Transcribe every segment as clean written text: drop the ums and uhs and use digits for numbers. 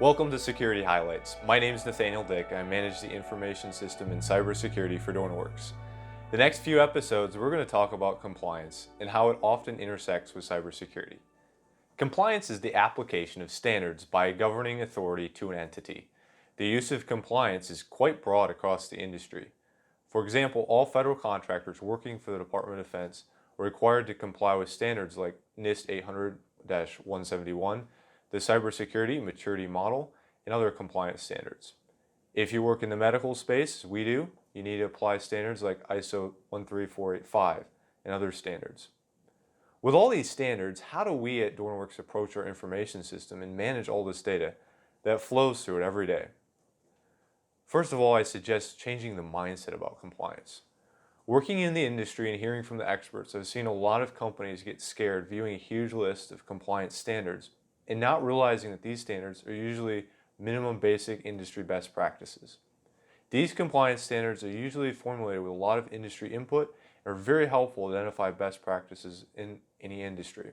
Welcome to Security Highlights. My name is Nathanael. I manage the information system and cybersecurity for DornerWorks. The next few episodes, we're going to talk about compliance and how it often intersects with cybersecurity. Compliance is the application of standards by a governing authority to an entity. The use of compliance is quite broad across the industry. For example, all federal contractors working for the Department of Defense are required to comply with standards like NIST 800-171, the Cybersecurity Maturity Model, and other compliance standards. If you work in the medical space, as we do, you need to apply standards like ISO 13485 and other standards. With all these standards, how do we at DornerWorks approach our information system and manage all this data that flows through it every day? First of all, I suggest changing the mindset about compliance. Working in the industry and hearing from the experts, I've seen a lot of companies get scared viewing a huge list of compliance standards and not realizing that these standards are usually minimum basic industry best practices. These compliance standards are usually formulated with a lot of industry input and are very helpful to identify best practices in any industry.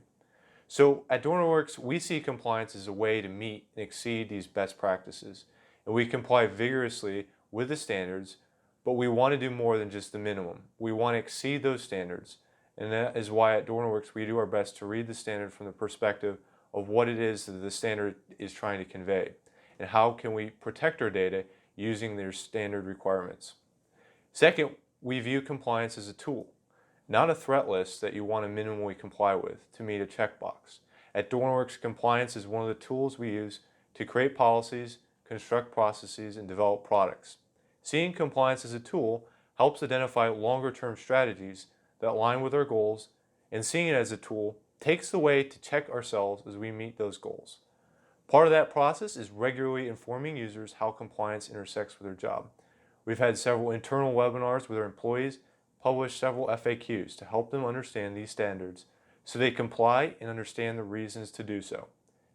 So at DornerWorks, we see compliance as a way to meet and exceed these best practices, and we comply vigorously with the standards, but we want to do more than just the minimum. We want to exceed those standards, and that is why at DornerWorks we do our best to read the standard from the perspective of what it is that the standard is trying to convey, and how can we protect our data using their standard requirements. Second, we view compliance as a tool, not a threat list that you want to minimally comply with to meet a checkbox. At DornerWorks, compliance is one of the tools we use to create policies, construct processes, and develop products. Seeing compliance as a tool helps identify longer-term strategies that align with our goals, and seeing it as a tool takes the way to check ourselves as we meet those goals. Part of that process is regularly informing users how compliance intersects with their job. We've had several internal webinars with our employees, published several FAQs to help them understand these standards so they comply and understand the reasons to do so.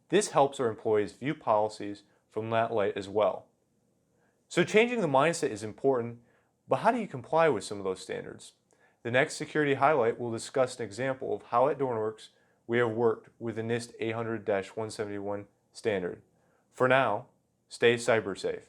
This helps our employees view policies from that light as well. So changing the mindset is important, but how do you comply with some of those standards? The next security highlight will discuss an example of how at DornerWorks we have worked with the NIST 800-171 standard. For now, stay cyber safe.